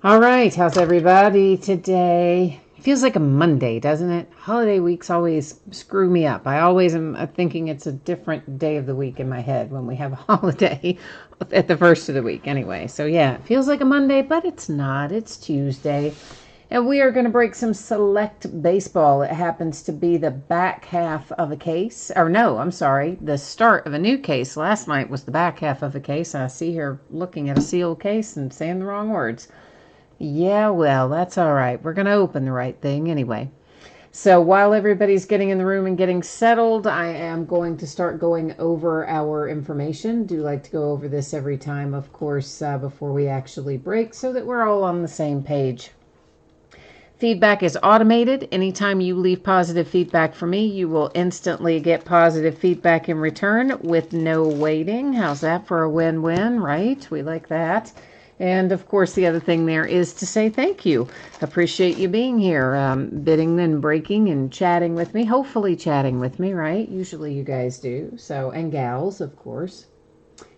All right, how's everybody today? It feels like a Monday, doesn't it? Holiday weeks always screw me up. I always am thinking it's a different day of the week in my head when we have a holiday at the first of the week anyway. So yeah, it feels like a Monday, but it's not. It's Tuesday. And we are going to break some Select Baseball. It happens to be the back half of a case. Or no, I'm sorry, the start of a new case. Last night was the back half of a case. I see her looking at a sealed case and saying the wrong words. Yeah, well, that's all right. We're going to open the right thing anyway. So while everybody's getting in the room and getting settled, I am going to start going over our information. Do like to go over this every time, of course, before we actually break so that we're all on the same page. Feedback is automated. Anytime you leave positive feedback for me, you will instantly get positive feedback in return with no waiting. How's that for a win-win, right? We like that. And of course, the other thing there is to say thank you. Appreciate you being here, bidding and breaking and chatting with me. Hopefully chatting with me, right? Usually you guys do. So, and gals, of course.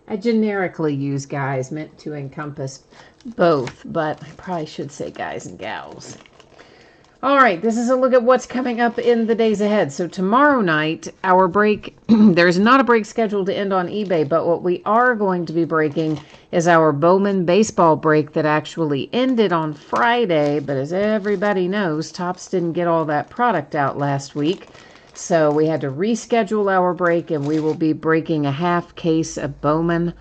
I generically use guys meant to encompass both, but I probably should say guys and gals. All right, this is a look at what's coming up in the days ahead. So tomorrow night, our break, there's not a break scheduled to end on eBay, but what we are going to be breaking is our Bowman baseball break that actually ended on Friday. But as everybody knows, Topps didn't get all that product out last week. So we had to reschedule our break, and we will be breaking a half case of Bowman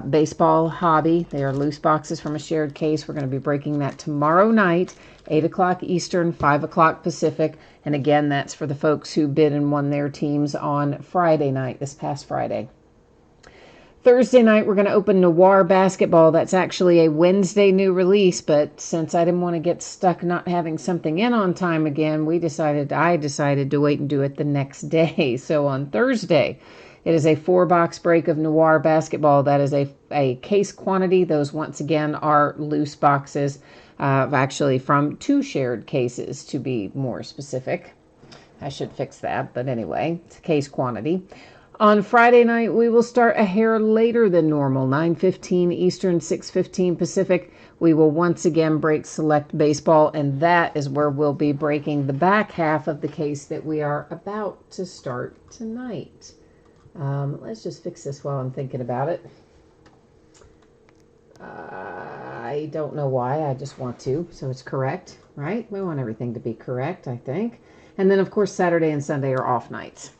baseball hobby. They are loose boxes from a shared case. We're going to be breaking that tomorrow night, 8 o'clock Eastern, 5 o'clock Pacific. And again, that's for the folks who bid and won their teams on Friday night, this past Friday. Thursday night, we're going to open Noir Basketball. That's actually a Wednesday new release, but since I didn't want to get stuck not having something in on time again, I decided to wait and do it the next day. So on Thursday, it is a 4-box break of Noir Basketball. That is a case quantity. Those, once again, are loose boxes, actually from 2 shared cases, to be more specific. I should fix that, but anyway, it's a case quantity. On Friday night, we will start a hair later than normal, 9:15 Eastern, 6:15 Pacific. We will once again break Select Baseball, and that is where we'll be breaking the back half of the case that we are about to start tonight. Let's just fix this while I'm thinking about it. I don't know why. I just want to. So it's correct, right? We want everything to be correct, I think. And then, of course, Saturday and Sunday are off nights.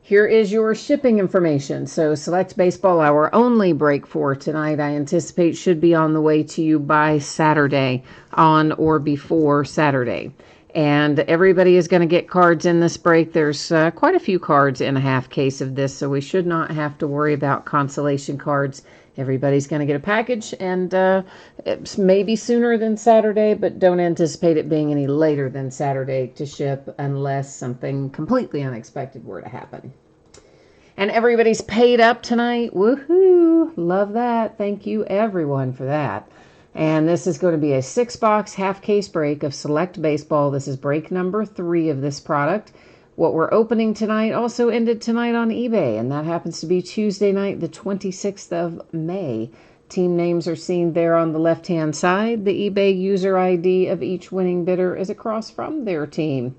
Here is your shipping information. So Select Baseball, our only break for tonight, I anticipate should be on the way to you by Saturday, on or before Saturday. And everybody is going to get cards in this break. There's quite a few cards in a half case of this, so we should not have to worry about consolation cards. Everybody's going to get a package, and it's maybe sooner than Saturday, but don't anticipate it being any later than Saturday to ship unless something completely unexpected were to happen. And everybody's paid up tonight. Woohoo! Love that. Thank you, everyone, for that. And this is going to be a 6-box half-case break of Select Baseball. This is break number 3 of this product. What we're opening tonight also ended tonight on eBay, and that happens to be Tuesday night, the 26th of May. Team names are seen there on the left-hand side. The eBay user ID of each winning bidder is across from their team,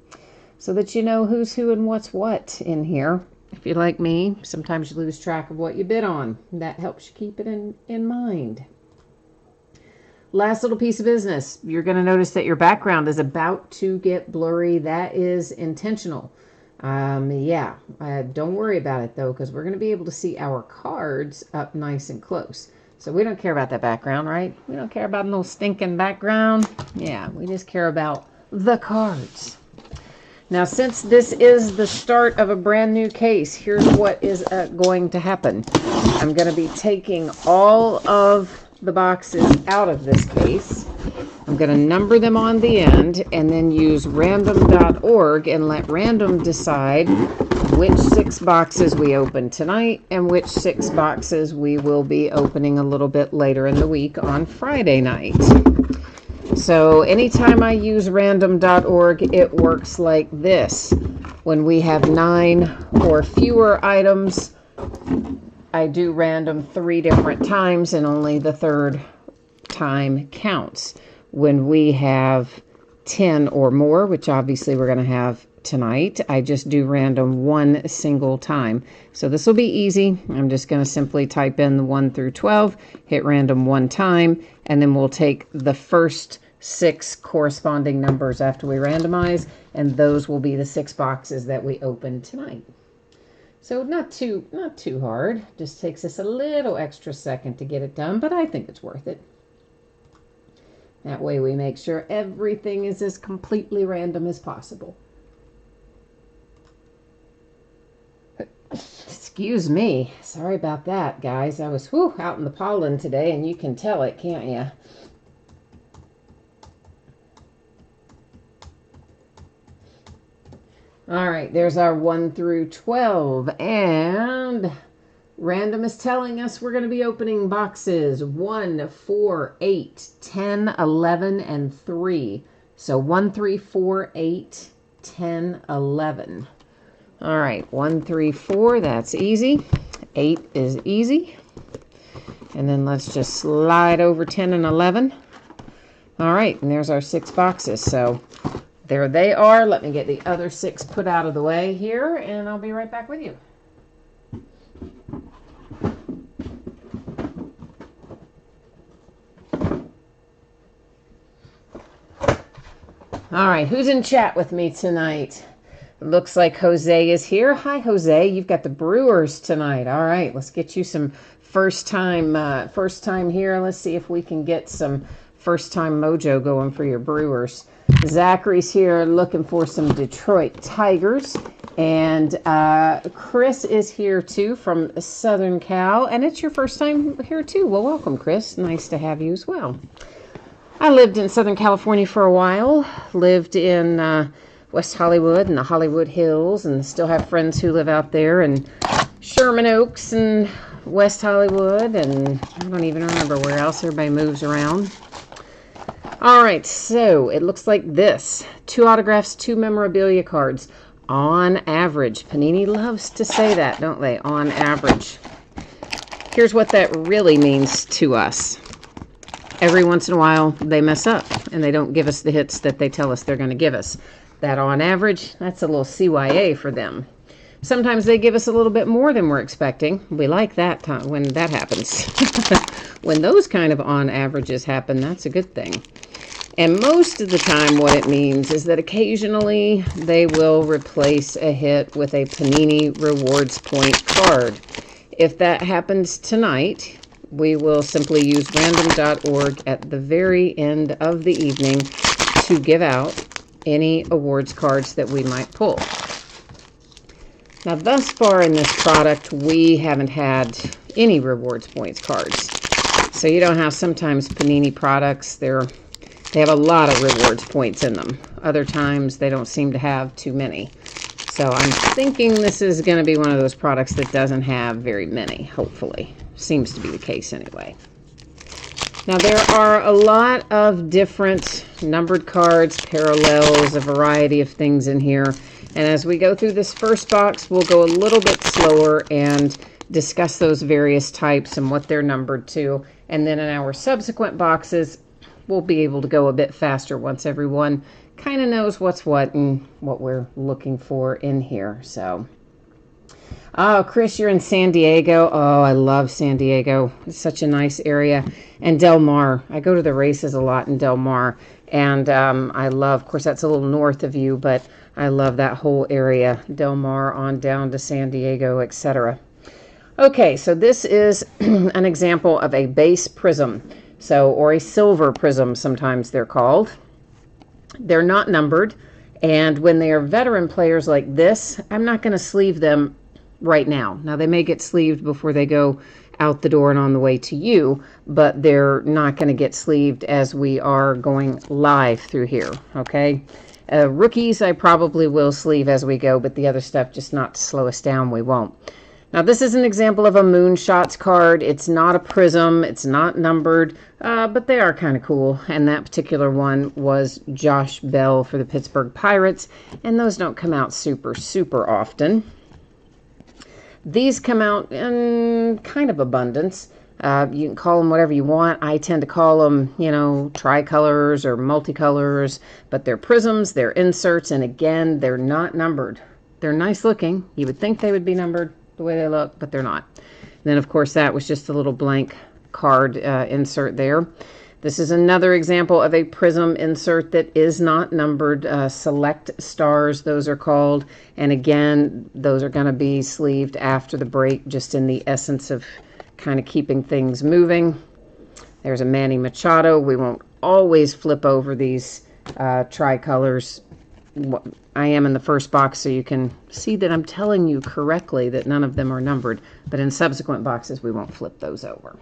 so that you know who's who and what's what in here. If you're like me, sometimes you lose track of what you bid on. That helps you keep it in mind. Last little piece of business. You're going to notice that your background is about to get blurry. That is intentional. Don't worry about it, though, because we're going to be able to see our cards up nice and close. So we don't care about that background, right? We don't care about no stinking background. Yeah, we just care about the cards. Now, since this is the start of a brand new case, here's what is going to happen. I'm going to be taking all of the boxes out of this case. I'm going to number them on the end and then use random.org and let random decide which 6 boxes we open tonight and which 6 boxes we will be opening a little bit later in the week on Friday night. So anytime I use random.org, it works like this. When we have 9 or fewer items, I do random 3 different times, and only the third time counts. When we have 10 or more, which obviously we're going to have tonight, I just do random one single time. So this will be easy. I'm just going to simply type in the 1 through 12, hit random one time, and then we'll take the first 6 corresponding numbers after we randomize, and those will be the 6 boxes that we open tonight. So not too hard. Just takes us a little extra second to get it done, but I think it's worth it. That way we make sure everything is as completely random as possible. Excuse me. Sorry about that, guys. I was out in the pollen today, and you can tell it, can't you? All right, there's our 1 through 12, and random is telling us we're going to be opening boxes 1, 4, 8, 10, 11, and 3. So 1, 3, 4, 8, 10, 11. All right, 1, 3, 4, that's easy. 8 is easy. And then let's just slide over 10 and 11. All right, and there's our 6 boxes. So there they are. Let me get the other 6 put out of the way here, and I'll be right back with you. All right, who's in chat with me tonight? Looks like Jose is here. Hi, Jose. You've got the Brewers tonight. All right, let's get you some first time here. Let's see if we can get some first time mojo going for your Brewers. Zachary's here looking for some Detroit Tigers. And Chris is here too from Southern Cal. And it's your first time here too. Well, welcome, Chris. Nice to have you as well. I lived in Southern California for a while. Lived in West Hollywood and the Hollywood Hills, and still have friends who live out there, and Sherman Oaks and West Hollywood, and I don't even remember where else. Everybody moves around. All right, so it looks like this. 2 autographs, 2 memorabilia cards. On average. Panini loves to say that, don't they? On average. Here's what that really means to us. Every once in a while, they mess up, and they don't give us the hits that they tell us they're going to give us. That on average, that's a little CYA for them. Sometimes they give us a little bit more than we're expecting. We like that time when that happens. When those kind of on averages happen, that's a good thing. And most of the time what it means is that occasionally they will replace a hit with a Panini Rewards Point card. If that happens tonight, we will simply use random.org at the very end of the evening to give out any awards cards that we might pull. Now, thus far in this product, we haven't had any rewards points cards. So you don't have sometimes Panini products, they have a lot of rewards points in them. Other times they don't seem to have too many. So I'm thinking this is going to be one of those products that doesn't have very many, hopefully. Seems to be the case anyway. Now there are a lot of different numbered cards, parallels, a variety of things in here. And as we go through this first box, we'll go a little bit slower and discuss those various types and what they're numbered to. And then in our subsequent boxes, we'll be able to go a bit faster once everyone kind of knows what's what and what we're looking for in here. So, oh, Chris, you're in San Diego. Oh, I love San Diego. It's such a nice area. And Del Mar. I go to the races a lot in Del Mar. And I love, of course, that's a little north of you, but I love that whole area. Del Mar on down to San Diego, etc. Okay, so this is an example of a base prism. So, or a silver prism, sometimes they're called. They're not numbered. And when they are veteran players like this, I'm not going to sleeve them right now. Now, they may get sleeved before they go out the door and on the way to you, but they're not going to get sleeved as we are going live through here, okay? Rookies, I probably will sleeve as we go, but the other stuff, just not to slow us down, we won't. Now, this is an example of a Moonshots card. It's not a prism. It's not numbered, but they are kind of cool. And that particular one was Josh Bell for the Pittsburgh Pirates, and those don't come out super, super often. These come out in kind of abundance. You can call them whatever you want. I tend to call them, you know, tricolors or multicolors, but they're prisms, they're inserts, and again, they're not numbered. They're nice looking. You would think they would be numbered the way they look, but they're not. And then, of course, that was just a little blank card insert there. This is another example of a prism insert that is not numbered. Select stars, those are called. And again, those are going to be sleeved after the break, just in the essence of kind of keeping things moving. There's a Manny Machado. We won't always flip over these tricolors. I am in the first box, so you can see that I'm telling you correctly that none of them are numbered. But in subsequent boxes, we won't flip those over.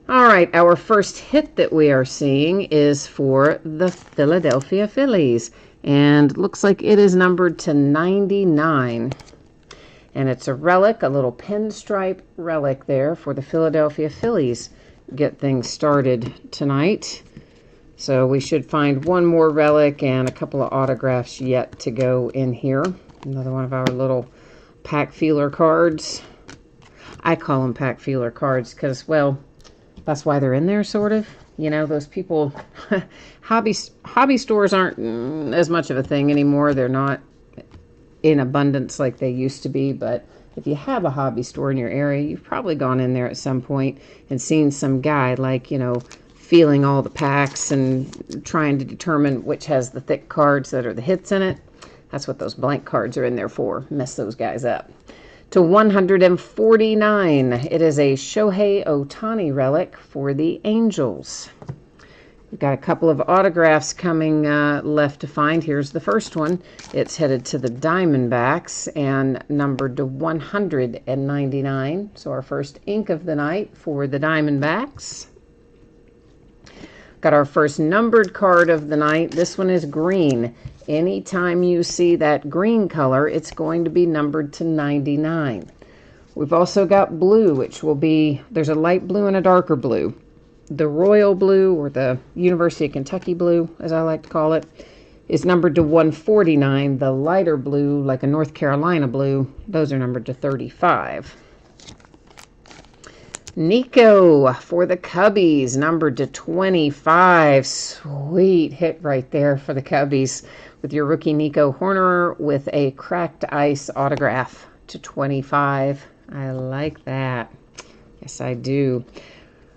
All right, our first hit that we are seeing is for the Philadelphia Phillies, and looks like it is numbered to 99. And it's a relic, a little pinstripe relic there for the Philadelphia Phillies. Get things started tonight. So we should find one more relic and a couple of autographs yet to go in here. Another one of our little pack feeler cards. I call them pack feeler cards because, well, that's why they're in there, sort of. You know, those people, hobby stores aren't as much of a thing anymore. They're not in abundance like they used to be. But if you have a hobby store in your area, you've probably gone in there at some point and seen some guy, like, you know, feeling all the packs and trying to determine which has the thick cards that are the hits in it. That's what those blank cards are in there for. Mess those guys up. To 149, it is a Shohei Ohtani relic for the Angels. We've got a couple of autographs coming left to find. Here's the first one. It's headed to the Diamondbacks and numbered to 199. So our first ink of the night for the Diamondbacks. Got our first numbered card of the night. This one is green. Anytime you see that green color, it's going to be numbered to 99. We've also got blue, which will be, there's a light blue and a darker blue. The royal blue, or the University of Kentucky blue, as I like to call it, is numbered to 149. The lighter blue, like a North Carolina blue, those are numbered to 35. Nico for the Cubbies, numbered to 25. Sweet hit right there for the Cubbies with your rookie Nico Horner with a cracked ice autograph to 25. I like that. Yes, I do.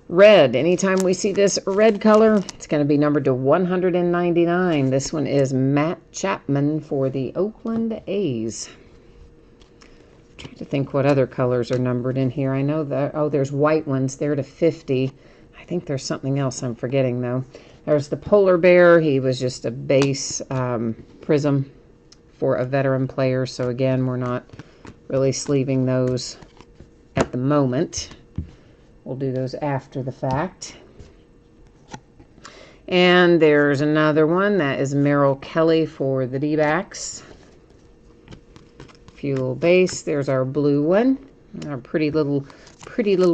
Red, anytime we see this red color, it's going to be numbered to 199. This one is Matt Chapman for the Oakland A's. Trying to think what other colors are numbered in here. I know that, oh, there's white ones there to 50. I think there's something else I'm forgetting, though. There's the polar bear. He was just a base prism for a veteran player. So, again, we're not really sleeving those at the moment. We'll do those after the fact. And there's another one. That is Merrill Kelly for the D-backs. Few little base. There's our blue one, our pretty little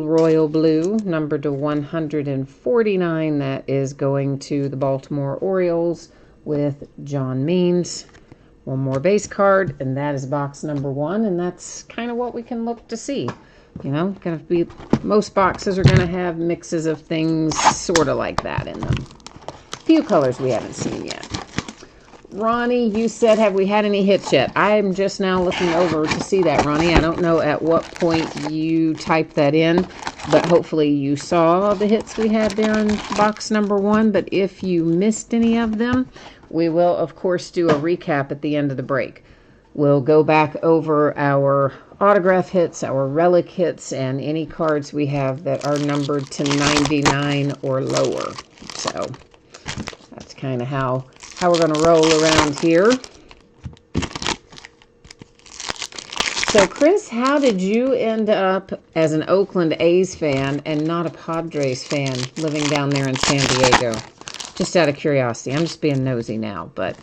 royal blue, numbered to 149. That is going to the Baltimore Orioles with John Means. One more base card, and that is box number 1, and that's kind of what we can look to see. You know, gonna be, most boxes are gonna have mixes of things sort of like that in them. A few colors we haven't seen yet. Ronnie, you said, have we had any hits yet? I'm just now looking over to see that, Ronnie. I don't know at what point you typed that in, but hopefully you saw the hits we had there in box number 1. But if you missed any of them, we will, of course, do a recap at the end of the break. We'll go back over our autograph hits, our relic hits, and any cards we have that are numbered to 99 or lower. So that's kind of how we're going to roll around here. So, Chris, how did you end up as an Oakland A's fan and not a Padres fan living down there in San Diego? Just out of curiosity. I'm just being nosy now, but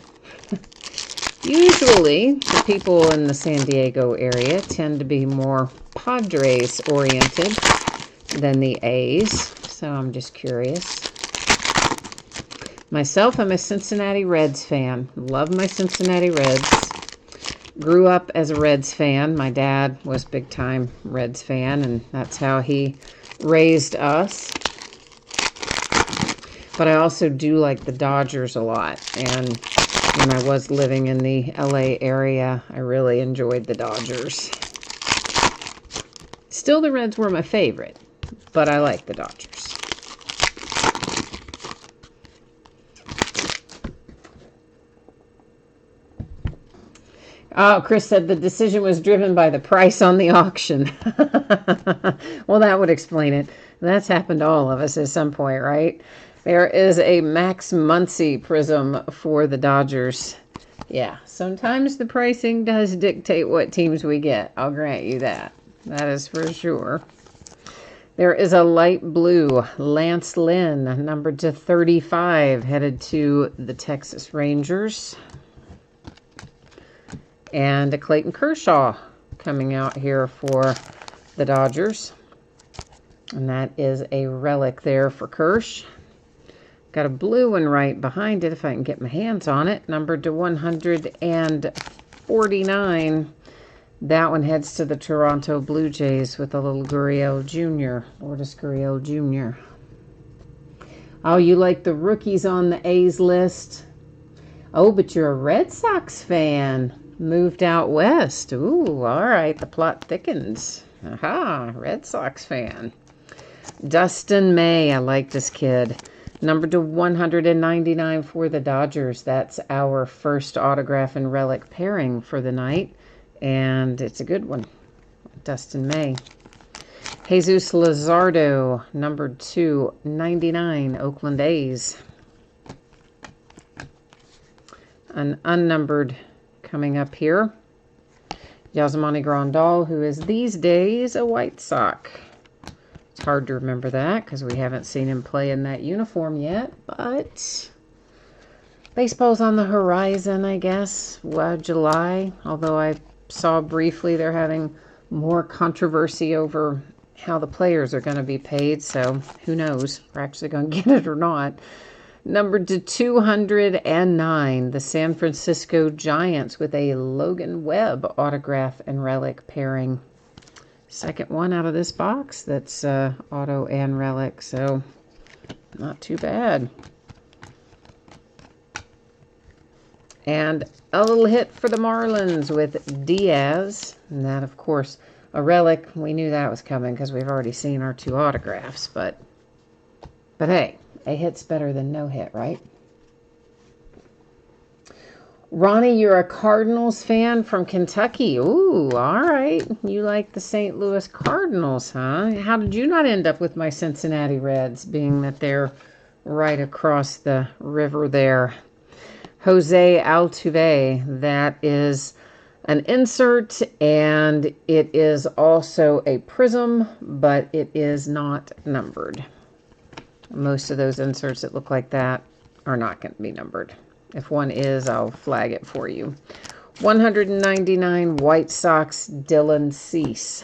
usually the people in the San Diego area tend to be more Padres oriented than the A's, so I'm just curious. Myself, I'm a Cincinnati Reds fan. Love my Cincinnati Reds. Grew up as a Reds fan. My dad was big time Reds fan, and that's how he raised us. But I also do like the Dodgers a lot. And when I was living in the LA area, I really enjoyed the Dodgers. Still, the Reds were my favorite, but I like the Dodgers. Oh, Chris said the decision was driven by the price on the auction. Well, that would explain it. That's happened to all of us at some point, right? There is a Max Muncy prism for the Dodgers. Yeah, sometimes the pricing does dictate what teams we get. I'll grant you that. That is for sure. There is a light blue Lance Lynn, numbered to 35, headed to the Texas Rangers. And a Clayton Kershaw coming out here for the Dodgers. And that is a relic there for Kersh. Got a blue one right behind it if I can get my hands on it. Numbered to 149. That one heads to the Toronto Blue Jays with a little Gurriel Jr., Lourdes Gurriel Jr. Oh, you like the rookies on the A's list? Oh, but you're a Red Sox fan. Moved out west. Ooh, all right. The plot thickens. Aha, Red Sox fan. Dustin May. I like this kid. Numbered to 199 for the Dodgers. That's our first autograph and relic pairing for the night. And it's a good one. Dustin May. Jesus Luzardo. Numbered to 99. Oakland A's. An unnumbered coming up here. Yasmani Grandal, who is these days a White Sox. It's hard to remember that because we haven't seen him play in that uniform yet, but baseball's on the horizon, I guess. July, although I saw briefly they're having more controversy over how the players are going to be paid, so who knows if we're actually going to get it or not. Numbered to 209, the San Francisco Giants with a Logan Webb autograph and relic pairing. Second one out of this box that's auto and relic, so not too bad. And a little hit for the Marlins with Diaz. And that, of course, a relic. We knew that was coming because we've already seen our two autographs, but hey. A hit's better than no hit, right? Ronnie, you're a Cardinals fan from Kentucky. Ooh, all right. You like the St. Louis Cardinals, huh? How did you not end up with my Cincinnati Reds, being that they're right across the river there? Jose Altuve, that is an insert, and it is also a prism, but it is not numbered. Most of those inserts that look like that are not going to be numbered. If one is, I'll flag it for you. 199 White Sox, Dylan Cease.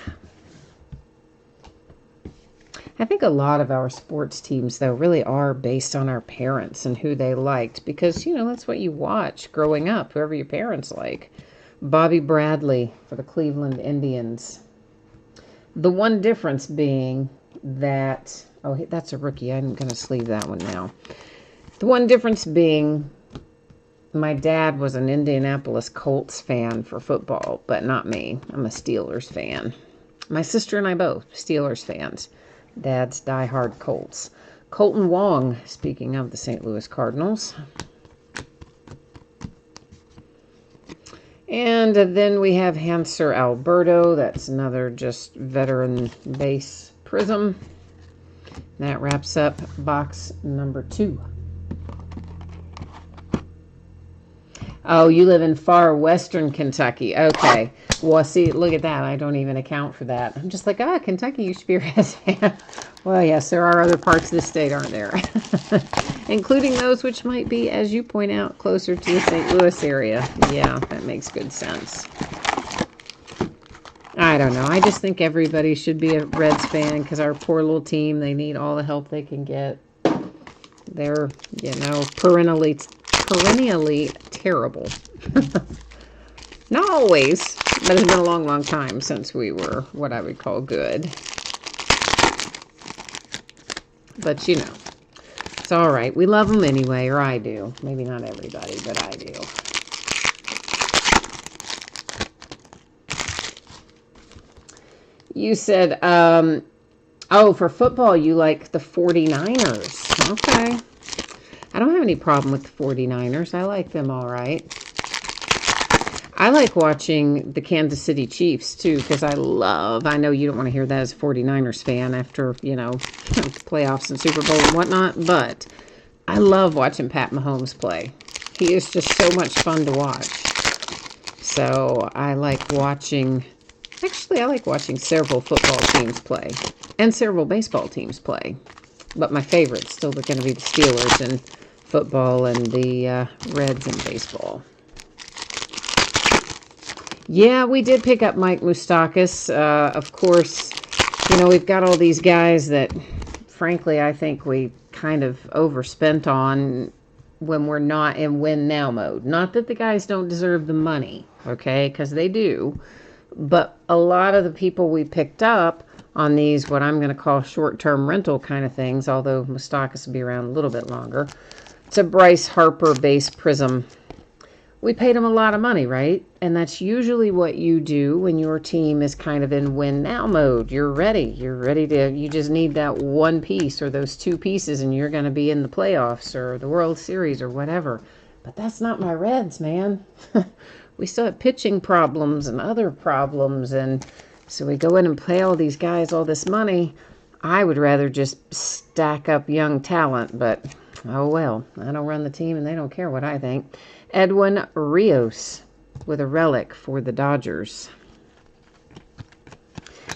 I think a lot of our sports teams, though, really are based on our parents and who they liked. Because, you know, that's what you watch growing up, whoever your parents like. Bobby Bradley for the Cleveland Indians. The one difference being that... Oh, that's a rookie. I'm going to sleeve that one now. The one difference being my dad was an Indianapolis Colts fan for football, but not me. I'm a Steelers fan. My sister and I both, Steelers fans. Dad's diehard Colts. Colton Wong, speaking of the St. Louis Cardinals. And then we have Hanser Alberto. That's another just veteran base prism. That wraps up box number 2. Oh, you live in far western Kentucky. Okay. Well, see, look at that. I don't even account for that. I'm just like, Kentucky, you should be a Reds fan. Well, yes, there are other parts of the state, aren't there? Including those which might be, as you point out, closer to the St. Louis area. Yeah, that makes good sense. I don't know. I just think everybody should be a Reds fan because our poor little team, they need all the help they can get. They're, perennially terrible. Not always, but it's been a long, long time since we were what I would call good. But, you know, it's all right. We love them anyway, or I do. Maybe not everybody, but I do. You said, oh, for football, you like the 49ers. Okay. I don't have any problem with the 49ers. I like them all right. I like watching the Kansas City Chiefs, too, because I know you don't want to hear that as a 49ers fan after, you know, playoffs and Super Bowl and whatnot, but I love watching Pat Mahomes play. He is just so much fun to watch. So I like watching, actually, I like watching several football teams play and several baseball teams play. But my favorite's still going to be the Steelers in football and the Reds in baseball. Yeah, we did pick up Mike Moustakas. Of course, you know, we've got all these guys that, frankly, I think we kind of overspent on when we're not in win-now mode. Not that the guys don't deserve the money, okay, because they do. But a lot of the people we picked up on these, what I'm going to call short-term rental kind of things, although Moustakas will be around a little bit longer, it's a Bryce Harper base prism. We paid him a lot of money, right? And that's usually what you do when your team is kind of in win-now mode. You're ready. You just need that one piece or those two pieces and you're going to be in the playoffs or the World Series or whatever. But that's not my Reds, man. We still have pitching problems and other problems. And so we go in and pay all these guys all this money. I would rather just stack up young talent, but oh well. I don't run the team and they don't care what I think. Edwin Rios with a relic for the Dodgers.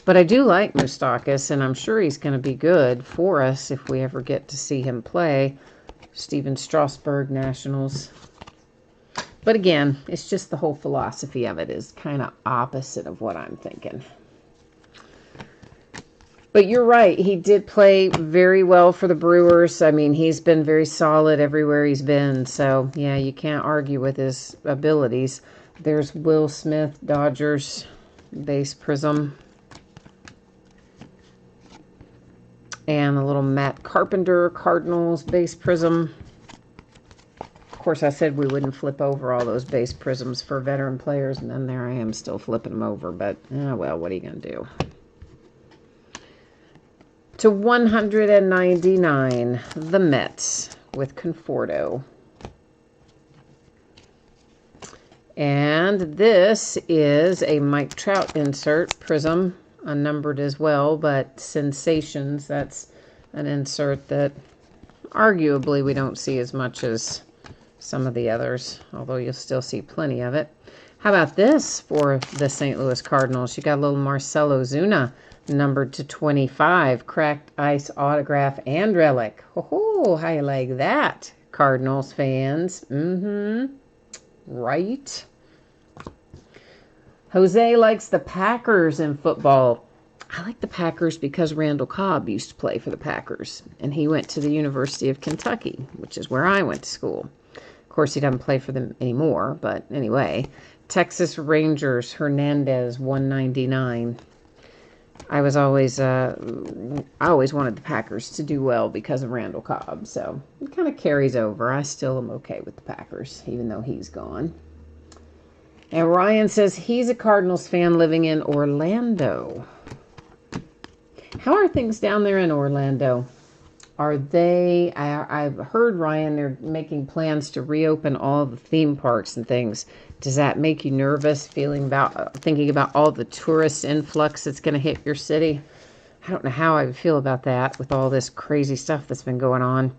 But I do like Moustakas, and I'm sure he's going to be good for us if we ever get to see him play. Steven Strasburg, Nationals. But again, it's just the whole philosophy of it is kind of opposite of what I'm thinking. But you're right. He did play very well for the Brewers. I mean, he's been very solid everywhere he's been. So, yeah, you can't argue with his abilities. There's Will Smith, Dodgers, base prism. And a little Matt Carpenter, Cardinals, base prism. Of course, I said we wouldn't flip over all those base prisms for veteran players. And then there I am still flipping them over. But, well, what are you going to do? To 199, the Mets with Conforto. And this is a Mike Trout insert, prism, unnumbered as well, but Sensations, that's an insert that arguably we don't see as much as some of the others, although you'll still see plenty of it. How about this for the St. Louis Cardinals? You got a little Marcelo Zuna, numbered to 25, cracked ice autograph and relic. Oh, how you like that, Cardinals fans? Right. Jose likes the Packers in football. I like the Packers because Randall Cobb used to play for the Packers, and he went to the University of Kentucky, which is where I went to school. Of course, he doesn't play for them anymore, but anyway. Texas Rangers, Hernandez, 199. I always wanted the Packers to do well because of Randall Cobb, so it kind of carries over. I still am okay with the Packers, even though he's gone. And Ryan says he's a Cardinals fan living in Orlando. How are things down there in Orlando? Are they, I've heard, Ryan, they're making plans to reopen all the theme parks and things. Does that make you nervous, thinking about all the tourist influx that's going to hit your city? I don't know how I would feel about that with all this crazy stuff that's been going on.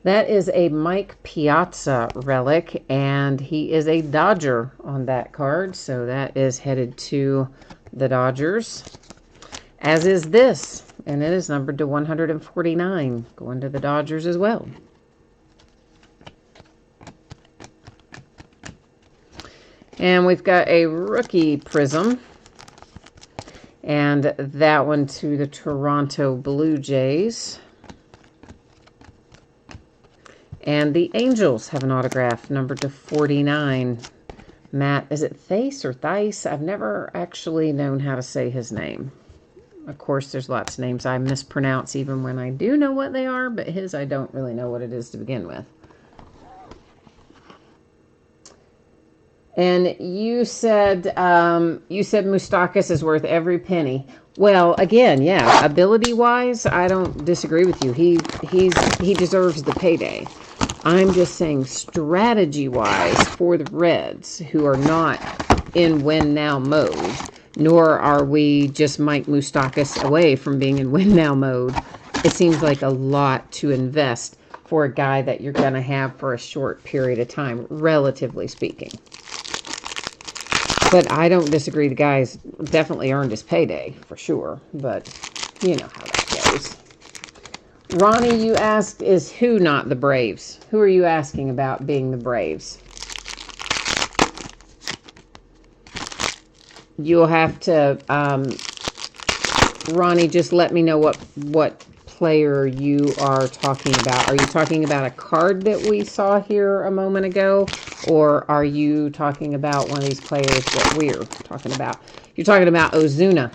That is a Mike Piazza relic, and he is a Dodger on that card, so that is headed to the Dodgers. As is this, and it is numbered to 149, going to the Dodgers as well. And we've got a rookie prism, and that one to the Toronto Blue Jays. And the Angels have an autograph numbered to 49. Matt, is it Thace or Thice? I've never actually known how to say his name. Of course, there's lots of names I mispronounce even when I do know what they are, but his I don't really know what it is to begin with. And you said Moustakas is worth every penny. Well, again, yeah, ability-wise, I don't disagree with you. He deserves the payday. I'm just saying strategy-wise for the Reds, who are not in win-now mode, nor are we just Mike Moustakas away from being in win-now mode, it seems like a lot to invest for a guy that you're going to have for a short period of time, relatively speaking. But I don't disagree. The guy's definitely earned his payday, for sure. But you know how that goes. Ronnie, you asked, is who not the Braves? Who are you asking about being the Braves? You'll have to, Ronnie, just let me know what player you are talking about. Are you talking about a card that we saw here a moment ago? Or are you talking about one of these players that we're talking about? You're talking about Ozuna.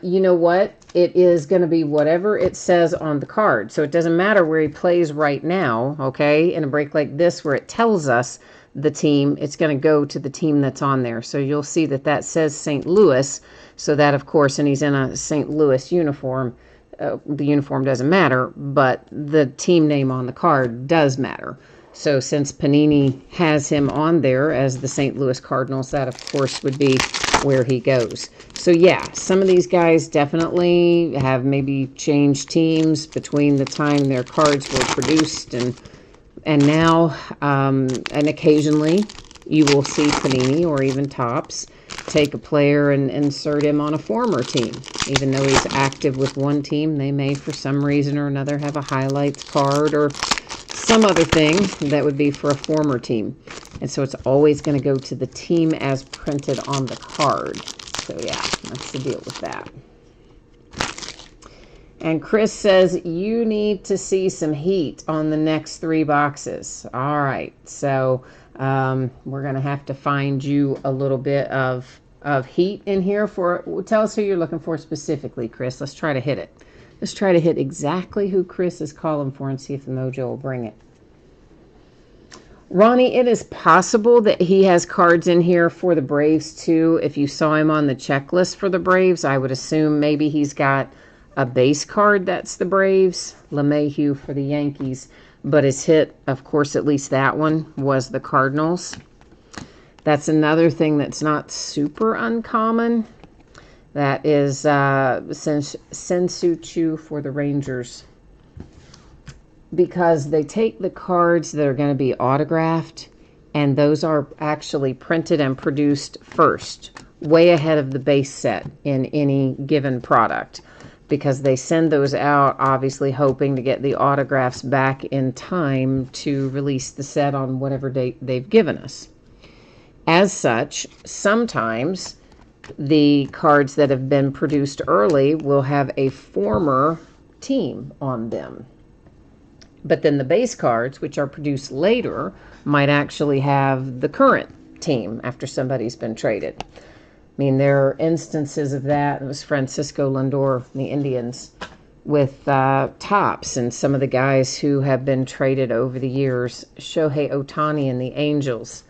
You know what? It is going to be whatever it says on the card. So it doesn't matter where he plays right now, okay? In a break like this where it tells us the team, it's going to go to the team that's on there. So you'll see that says St. Louis. So that, of course, and he's in a St. Louis uniform. The uniform doesn't matter, but the team name on the card does matter. So since Panini has him on there as the St. Louis Cardinals, that, of course, would be where he goes. So, yeah, some of these guys definitely have maybe changed teams between the time their cards were produced and now. And occasionally you will see Panini or even Topps take a player and insert him on a former team. Even though he's active with one team, they may, for some reason or another, have a highlights card or some other thing that would be for a former team. And so it's always going to go to the team as printed on the card. So yeah, that's the deal with that. And Chris says, you need to see some heat on the next 3 boxes. All right, so we're going to have to find you a little bit of heat in here. Tell us who you're looking for specifically, Chris. Let's try to hit it. Let's try to hit exactly who Chris is calling for and see if the mojo will bring it. Ronnie, it is possible that he has cards in here for the Braves too. If you saw him on the checklist for the Braves, I would assume maybe he's got a base card that's the Braves, LeMahieu for the Yankees. But his hit, of course, at least that one, was the Cardinals. That's another thing that's not super uncommon. That is Sensu Chu for the Rangers. Because they take the cards that are going to be autographed, and those are actually printed and produced first, way ahead of the base set in any given product. Because they send those out, obviously hoping to get the autographs back in time to release the set on whatever date they've given us. As such, sometimes the cards that have been produced early will have a former team on them. But then the base cards, which are produced later, might actually have the current team after somebody's been traded. I mean, there are instances of that. It was Francisco Lindor, the Indians, with Topps, and some of the guys who have been traded over the years, Shohei Ohtani and the Angels.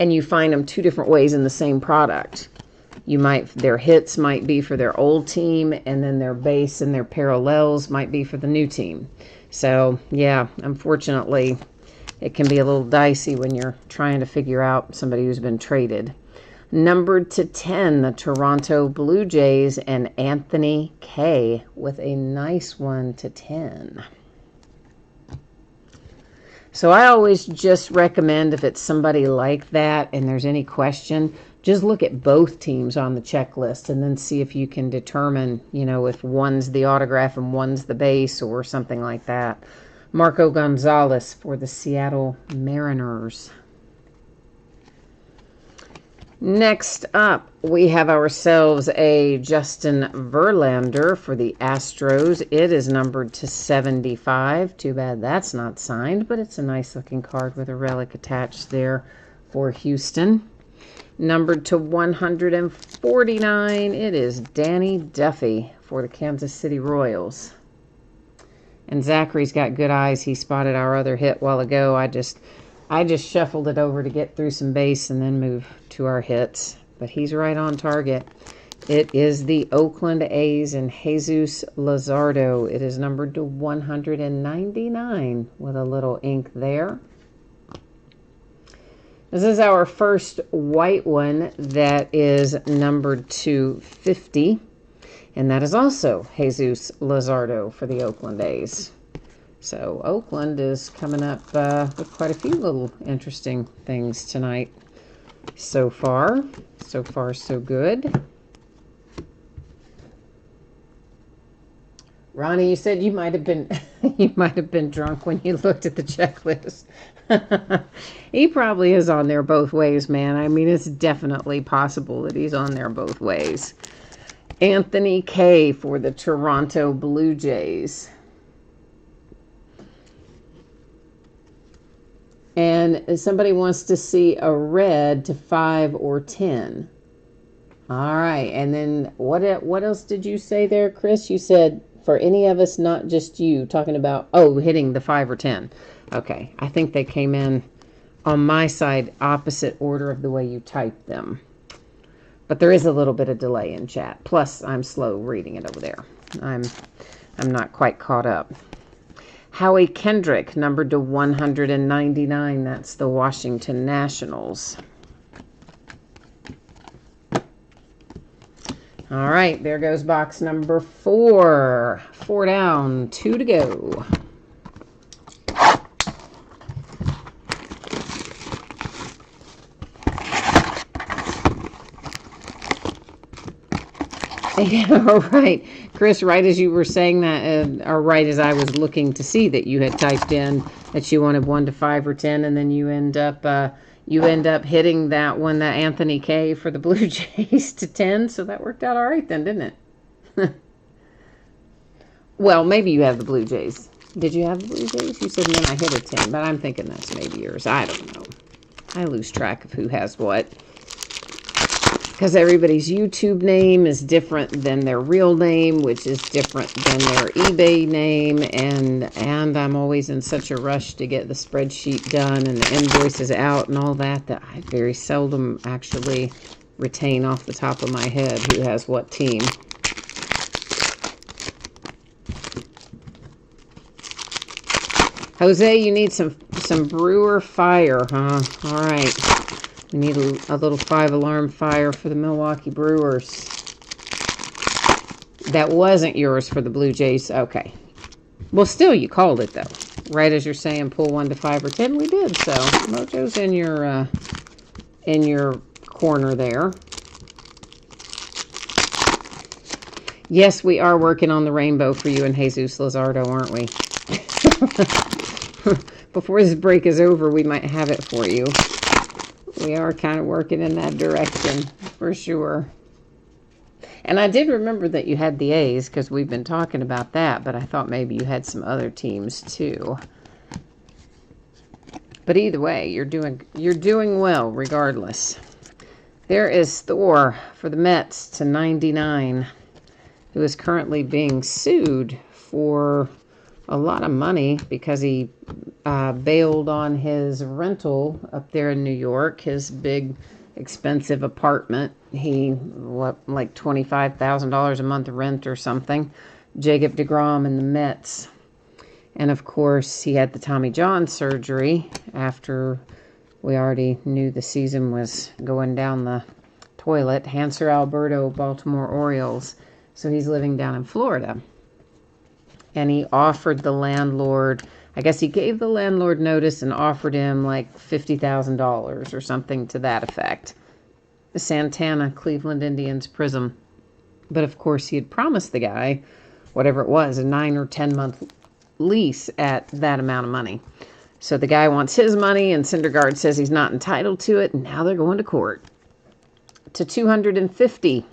And you find them 2 different ways in the same product. Their hits might be for their old team, and then their base and their parallels might be for the new team. So, yeah, unfortunately, it can be a little dicey when you're trying to figure out somebody who's been traded. Numbered to 10, the Toronto Blue Jays and Anthony K. with a nice 1/10. So I always just recommend, if it's somebody like that and there's any question, just look at both teams on the checklist and then see if you can determine, if one's the autograph and one's the base or something like that. Marco Gonzalez for the Seattle Mariners. Next up, we have ourselves a Justin Verlander for the Astros. It is numbered to 75. Too bad that's not signed, but it's a nice looking card with a relic attached there for Houston. Numbered to 149, it is Danny Duffy for the Kansas City Royals. And Zachary's got good eyes. He spotted our other hit a while ago. I just shuffled it over to get through some base and then move to our hits. But he's right on target. It is the Oakland A's and Jesus Luzardo. It is numbered to 199 with a little ink there. This is our first white one that is numbered to 50. And that is also Jesus Luzardo for the Oakland A's. So Oakland is coming up with quite a few little interesting things tonight. So far so good. Ronnie, you said you might have been drunk when you looked at the checklist. He probably is on there both ways, man. I mean, it's definitely possible that he's on there both ways. Anthony K. for the Toronto Blue Jays. And somebody wants to see a red to 5 or 10. All right. And then what else did you say there, Chris? You said for any of us, not just you, talking about, hitting the 5 or 10. Okay. I think they came in on my side opposite order of the way you typed them. But there is a little bit of delay in chat. Plus, I'm slow reading it over there. I'm not quite caught up. Howie Kendrick, numbered to 199. That's the Washington Nationals. All right, there goes box number 4. 4 down, 2 to go. Yeah, right. Chris, right as you were saying that, or right as I was looking to see that you had typed in that you wanted 1 to 5 or 10, and then you end up hitting that one, that Anthony K. for the Blue Jays to 10. So that worked out all right then, didn't it? Well, maybe you have the Blue Jays. Did you have the Blue Jays? You said, and then I hit a 10, but I'm thinking that's maybe yours. I don't know. I lose track of who has what. Because everybody's YouTube name is different than their real name, which is different than their eBay name. And I'm always in such a rush to get the spreadsheet done and the invoices out and all that I very seldom actually retain off the top of my head who has what team. Jose, you need some Brewer fire, huh? All right. We need a little 5-alarm fire for the Milwaukee Brewers. That wasn't yours for the Blue Jays. Okay. Well, still, you called it, though. Right as you're saying, pull 1 to 5 or 10, we did. So, Mojo's in your corner there. Yes, we are working on the rainbow for you and Jesus Luzardo, aren't we? Before this break is over, we might have it for you. We are kind of working in that direction, for sure. And I did remember that you had the A's, because we've been talking about that, but I thought maybe you had some other teams, too. But either way, you're doing well, regardless. There is Thor for the Mets to 99, who is currently being sued for a lot of money because he bailed on his rental up there in New York, his big expensive apartment. He, like $25,000 a month rent or something. Jacob deGrom and the Mets. And of course, he had the Tommy John surgery after we already knew the season was going down the toilet. Hanser Alberto, Baltimore Orioles. So he's living down in Florida. And he offered the landlord, I guess he gave the landlord notice and offered him like $50,000 or something to that effect. The Santana Cleveland Indians Prism. But of course, he had promised the guy, whatever it was, a 9 or 10 month lease at that amount of money. So the guy wants his money, and Syndergaard says he's not entitled to it, and now they're going to court. To 250,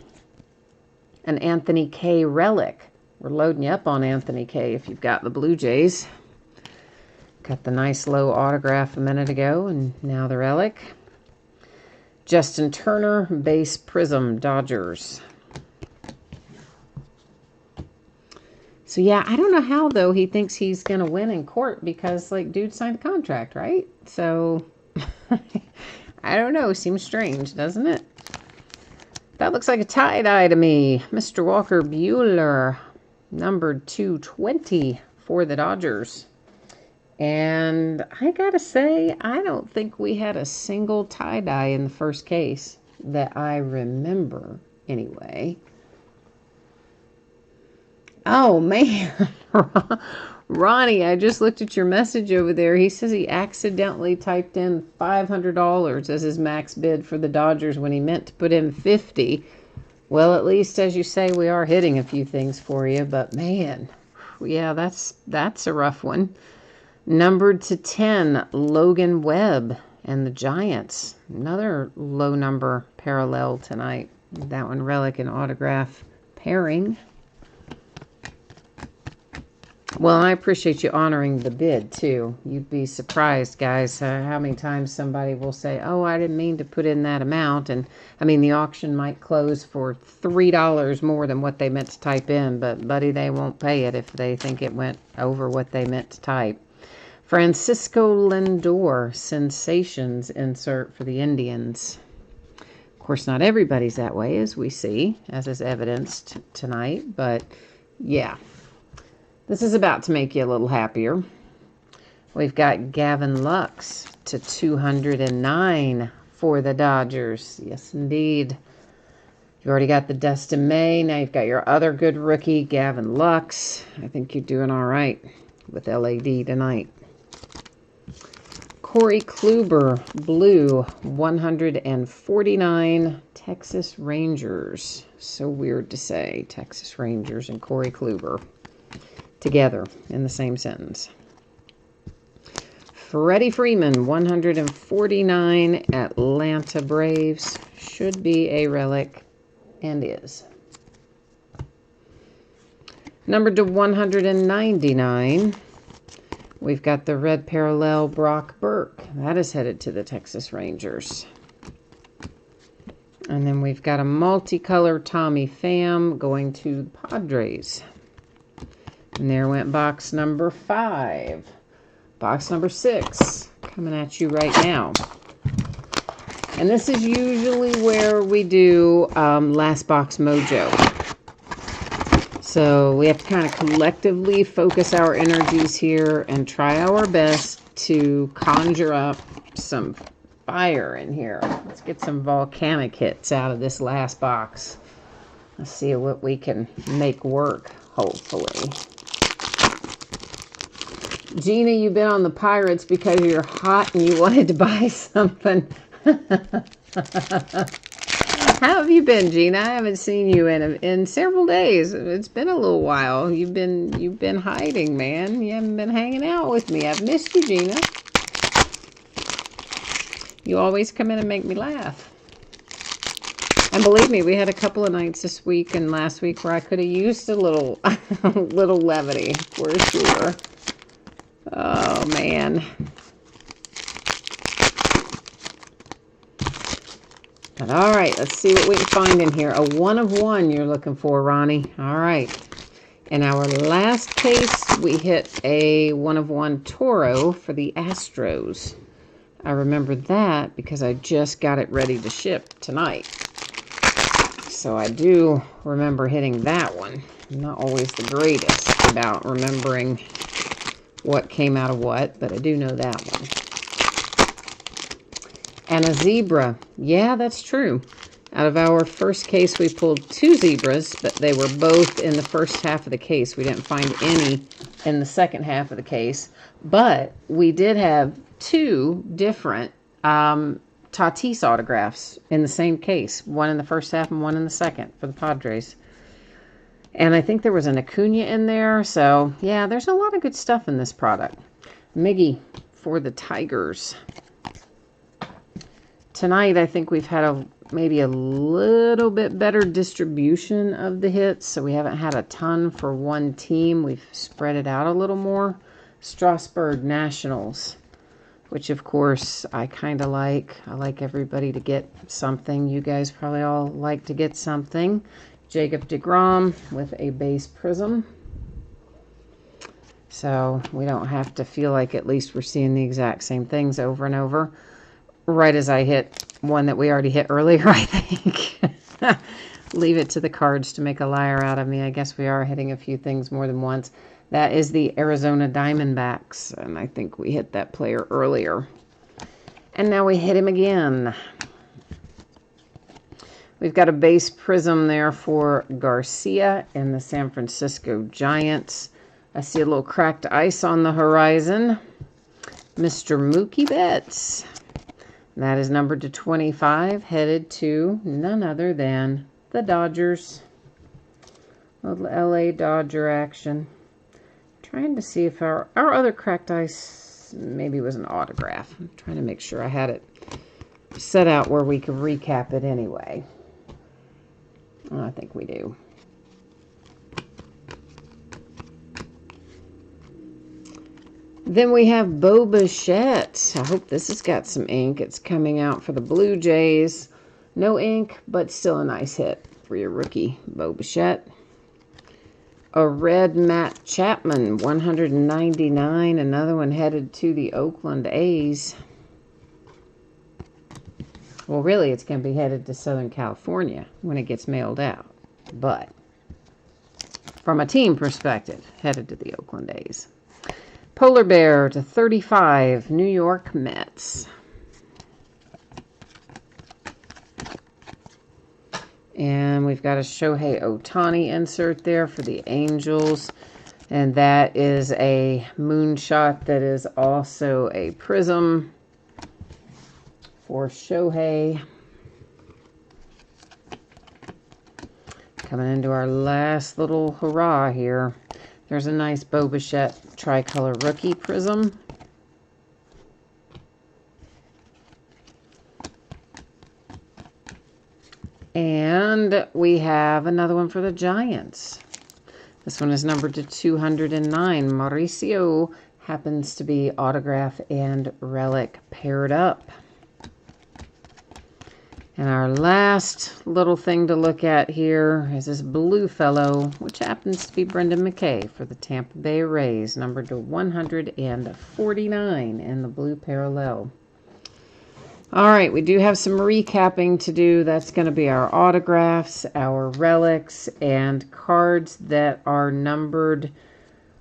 an Anthony K. relic. We're loading you up on Anthony K. if you've got the Blue Jays. Got the nice low autograph a minute ago, and now the relic. Justin Turner, base prism, Dodgers. So, yeah, I don't know how, though, he thinks he's going to win in court because, like, dude signed a contract, right? So, I don't know. Seems strange, doesn't it? That looks like a tie-dye to me. Mr. Walker Buehler, numbered 220 for the Dodgers. And I got to say, I don't think we had a single tie-dye in the first case that I remember anyway. Oh, man. Ronnie, I just looked at your message over there. He says he accidentally typed in $500 as his max bid for the Dodgers when he meant to put in $50. Well, at least, as you say, we are hitting a few things for you. But, man, yeah, that's a rough one. Numbered to 10, Logan Webb and the Giants. Another low number parallel tonight. That one, relic and autograph pairing. Well, I appreciate you honoring the bid, too. You'd be surprised, guys, how many times somebody will say, oh, I didn't mean to put in that amount. And, I mean, the auction might close for $3 more than what they meant to type in. But, buddy, they won't pay it if they think it went over what they meant to type. Francisco Lindor, Sensations insert for the Indians. Of course, not everybody's that way, as we see, as is evidenced tonight. But, yeah. This is about to make you a little happier. We've got Gavin Lux to 209 for the Dodgers. Yes, indeed. You've already got the Dustin May. Now you've got your other good rookie, Gavin Lux. I think you're doing all right with LAD tonight. Corey Kluber, blue, 149, Texas Rangers. So weird to say, Texas Rangers and Corey Kluber together in the same sentence. Freddie Freeman, 149, Atlanta Braves. Should be a relic, and is. Numbered to 199, we've got the red parallel Brock Burke. That is headed to the Texas Rangers. And then we've got a multicolor Tommy Pham going to the Padres. And there went box number 5. Box number 6 coming at you right now. And this is usually where we do Last Box Mojo. So we have to kind of collectively focus our energies here and try our best to conjure up some fire in here. Let's get some volcanic hits out of this last box. Let's see what we can make work, hopefully. Gina, you've been on the Pirates because you're hot and you wanted to buy something. How have you been, Gina? I haven't seen you in several days. It's been a little while. You've been hiding, man. You haven't been hanging out with me. I've missed you, Gina. You always come in and make me laugh. And believe me, we had a couple of nights this week and last week where I could have used a little little levity, for sure. Oh, man. But all right, let's see what we can find in here. A 1 of 1 you're looking for, Ronnie. All right. In our last case, we hit a 1 of 1 Toro for the Astros. I remember that because I just got it ready to ship tonight. So I do remember hitting that one. I'm not always the greatest about remembering what came out of what, but I do know that one. And a zebra. Yeah, that's true. Out of our first case, we pulled 2 zebras, but they were both in the first half of the case. We didn't find any in the second half of the case, but we did have 2 different Tatis autographs in the same case. One in the first half and one in the second for the Padres. And I think there was an Acuna in there. So, yeah, there's a lot of good stuff in this product. Miggy for the Tigers. Tonight, I think we've had maybe a little bit better distribution of the hits. So we haven't had a ton for one team. We've spread it out a little more. Strasburg Nationals. which of course I kind of like. I like everybody to get something. You guys probably all like to get something. Jacob deGrom with a base prism. So we don't have to feel like at least we're seeing the exact same things over and over. Right as I hit one that we already hit earlier, I think. Leave it to the cards to make a liar out of me. I guess we are hitting a few things more than once. That is the Arizona Diamondbacks, and I think we hit that player earlier. And now we hit him again. We've got a base prism there for Garcia and the San Francisco Giants. I see a little cracked ice on the horizon. Mr. Mookie Betts. That is numbered to 25, headed to none other than the Dodgers. A little LA Dodger action. Trying to see if our other cracked ice maybe was an autograph. I'm trying to make sure I had it set out where we could recap it anyway. I think we do. Then we have Bo Bichette. I hope this has got some ink. It's coming out for the Blue Jays. No ink, but still a nice hit for your rookie, Bo Bichette. A red Matt Chapman, 199. Another one headed to the Oakland A's. Well, really, it's going to be headed to Southern California when it gets mailed out. But from a team perspective, headed to the Oakland A's. Polar Bear to 35, New York Mets. And we've got a Shohei Ohtani insert there for the Angels. And that is a moonshot that is also a prism for Shohei. Coming into our last little hurrah here. There's a nice Bo Bichette tricolor rookie prism. And we have another one for the Giants. This one is numbered to 209. Mauricio happens to be autograph and relic paired up. And our last little thing to look at here is this blue fellow, which happens to be Brendan McKay for the Tampa Bay Rays, numbered to 149 in the blue parallel. All right, we do have some recapping to do. That's going to be our autographs, our relics, and cards that are numbered,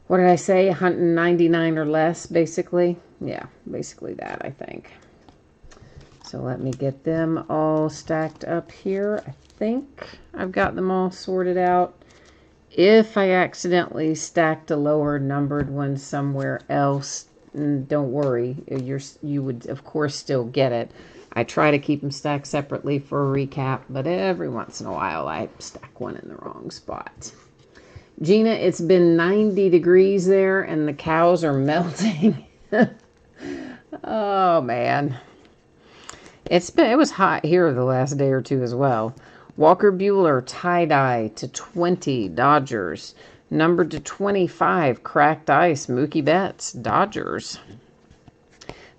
what did I say, 199 or less, basically? Yeah, basically that, I think. So let me get them all stacked up here. I think I've got them all sorted out. If I accidentally stacked a lower numbered one somewhere else, don't worry. You would, of course, still get it. I try to keep them stacked separately for a recap, but every once in a while I stack one in the wrong spot. Gina, it's been 90 degrees there and the cows are melting. Oh, man. It was hot here the last day or two as well. Walker Buehler tie-dye to 20, Dodgers. Numbered to 25, cracked ice, Mookie Betts, Dodgers.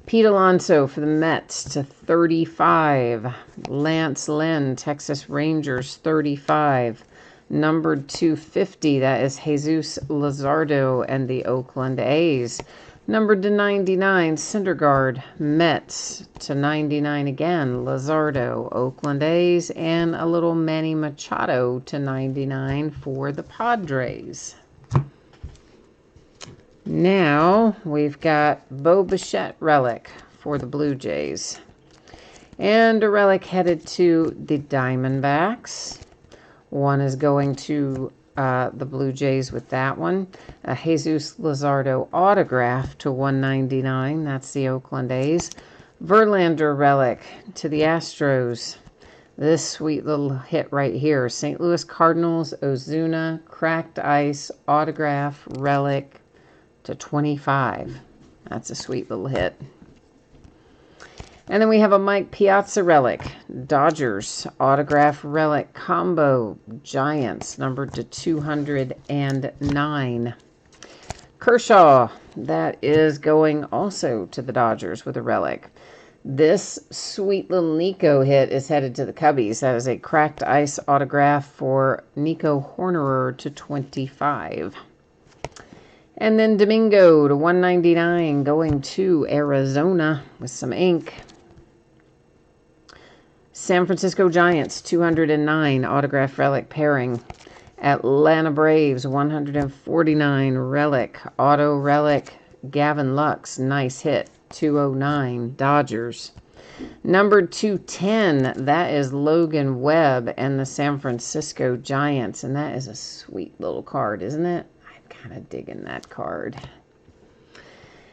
Pete Alonso for the Mets to 35. Lance Lynn, Texas Rangers, 35. Numbered 250, that is Jesus Luzardo and the Oakland A's. Numbered to 99, Syndergaard, Mets to 99 again, Luzardo, Oakland A's, and a little Manny Machado to 99 for the Padres. Now we've got Bo Bichette relic for the Blue Jays. And a relic headed to the Diamondbacks. One is going to the Blue Jays with that one. A Jesus Luzardo autograph to 199. That's the Oakland A's. Verlander relic to the Astros. This sweet little hit right here. St. Louis Cardinals, Ozuna, cracked ice, autograph, relic to 25. That's a sweet little hit. And then we have a Mike Piazza relic. Dodgers autograph relic combo. Giants numbered to 209. Kershaw that is going also to the Dodgers with a relic. This sweet little Nico hit is headed to the Cubbies. That is a cracked ice autograph for Nico Hornerer to 25. And then Domingo to 199 going to Arizona with some ink. San Francisco Giants 209 autograph relic pairing. Atlanta Braves 149 relic. Auto relic Gavin Lux. Nice hit. 209 Dodgers. Number 210, that is Logan Webb and the San Francisco Giants. And that is a sweet little card, isn't it? I'm kind of digging that card.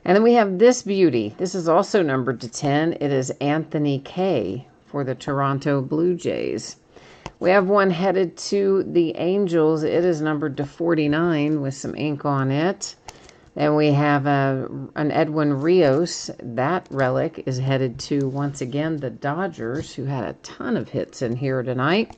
And then we have this beauty. This is also numbered to 10. It is Anthony Kay for the Toronto Blue Jays. We have one headed to the Angels. It is numbered to 49 with some ink on it. Then we have an Edwin Rios. That relic is headed to, once again, the Dodgers, who had a ton of hits in here tonight.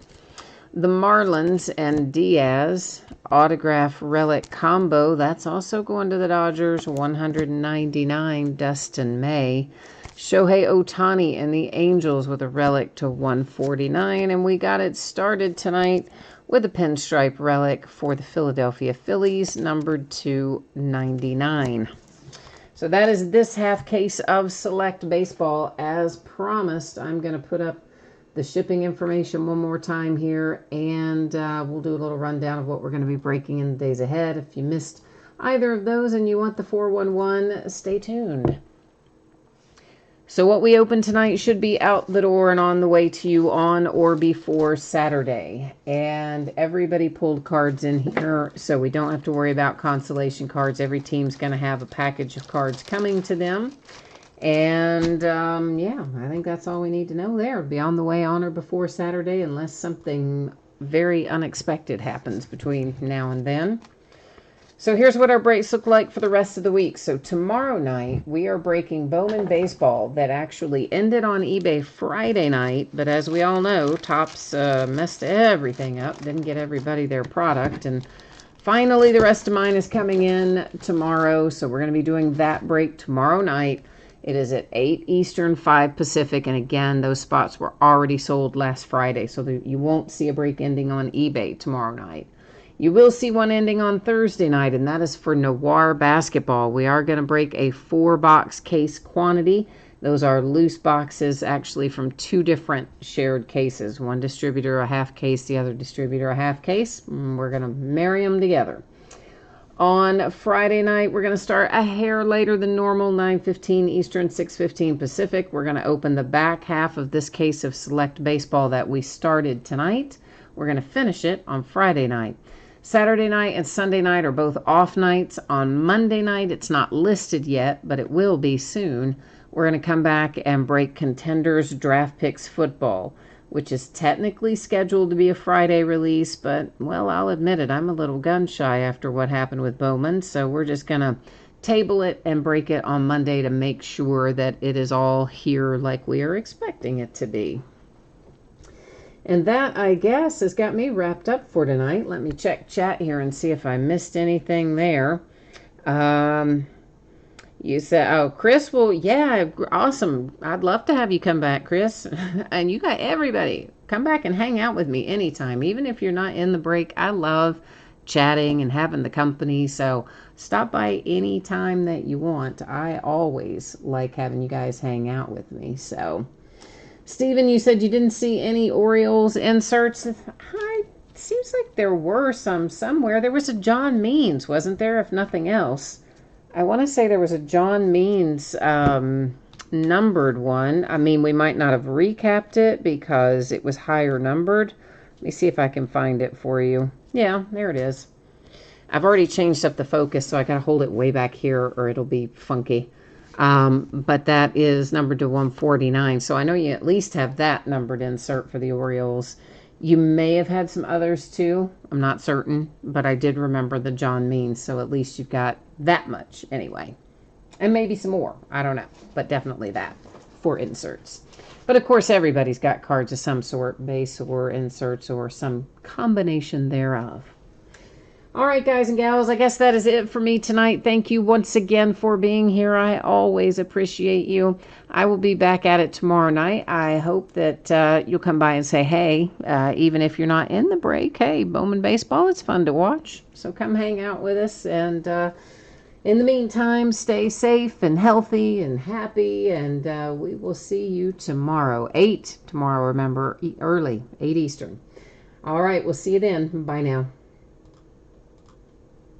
The Marlins and Diaz autograph relic combo. That's also going to the Dodgers. 199, Dustin May. Shohei Ohtani and the Angels with a relic to 149. And we got it started tonight with a pinstripe relic for the Philadelphia Phillies, numbered to 99. So that is this half case of Select Baseball. As promised, I'm going to put up the shipping information one more time here, and we'll do a little rundown of what we're going to be breaking in the days ahead. If you missed either of those and you want the 411, stay tuned. So what we open tonight should be out the door and on the way to you on or before Saturday. And everybody pulled cards in here, so we don't have to worry about consolation cards. Every team's going to have a package of cards coming to them. And, yeah, I think that's all we need to know there. It'll be on the way on or before Saturday unless something very unexpected happens between now and then. So here's what our breaks look like for the rest of the week. So tomorrow night, we are breaking Bowman Baseball that actually ended on eBay Friday night. But as we all know, Topps messed everything up, didn't get everybody their product. And finally, the rest of mine is coming in tomorrow. So we're going to be doing that break tomorrow night. It is at 8 Eastern, 5 Pacific. And again, those spots were already sold last Friday. So you won't see a break ending on eBay tomorrow night. You will see one ending on Thursday night, and that is for Noir Basketball. We are going to break a 4-box case quantity. Those are loose boxes, actually, from 2 different shared cases. One distributor a half case, the other distributor a half case. We're going to marry them together. On Friday night, we're going to start a hair later than normal, 9:15 Eastern, 6:15 Pacific. We're going to open the back half of this case of Select Baseball that we started tonight. We're going to finish it on Friday night. Saturday night and Sunday night are both off nights. On Monday night, it's not listed yet, but it will be soon. We're going to come back and break Contenders Draft Picks Football, which is technically scheduled to be a Friday release, but, well, I'll admit it, I'm a little gun shy after what happened with Bowman, so we're just going to table it and break it on Monday to make sure that it is all here like we are expecting it to be. And that, I guess, has got me wrapped up for tonight. Let me check chat here and see if I missed anything there. You said, oh, Chris, well, yeah, awesome. I'd love to have you come back, Chris. And you got everybody. Come back and hang out with me anytime. Even if you're not in the break, I love chatting and having the company. So stop by any time that you want. I always like having you guys hang out with me. So Stephen, you said you didn't see any Orioles inserts. Seems like there were some somewhere. There was a John Means, wasn't there, if nothing else? I want to say there was a John Means numbered one. I mean, we might not have recapped it because it was higher numbered. Let me see if I can find it for you. Yeah, there it is. I've already changed up the focus, so I got to hold it way back here or it'll be funky. But that is numbered to 149. So I know you at least have that numbered insert for the Orioles. You may have had some others too. I'm not certain, but I did remember the John Means. So at least you've got that much anyway. And maybe some more. I don't know, but definitely that for inserts. But of course, everybody's got cards of some sort, base or inserts or some combination thereof. All right, guys and gals, I guess that is it for me tonight. Thank you once again for being here. I always appreciate you. I will be back at it tomorrow night. I hope that you'll come by and say, hey, even if you're not in the break, hey, Bowman Baseball, it's fun to watch. So come hang out with us. And in the meantime, stay safe and healthy and happy. And we will see you tomorrow. 8 tomorrow, remember, early, 8 Eastern. All right, we'll see you then. Bye now.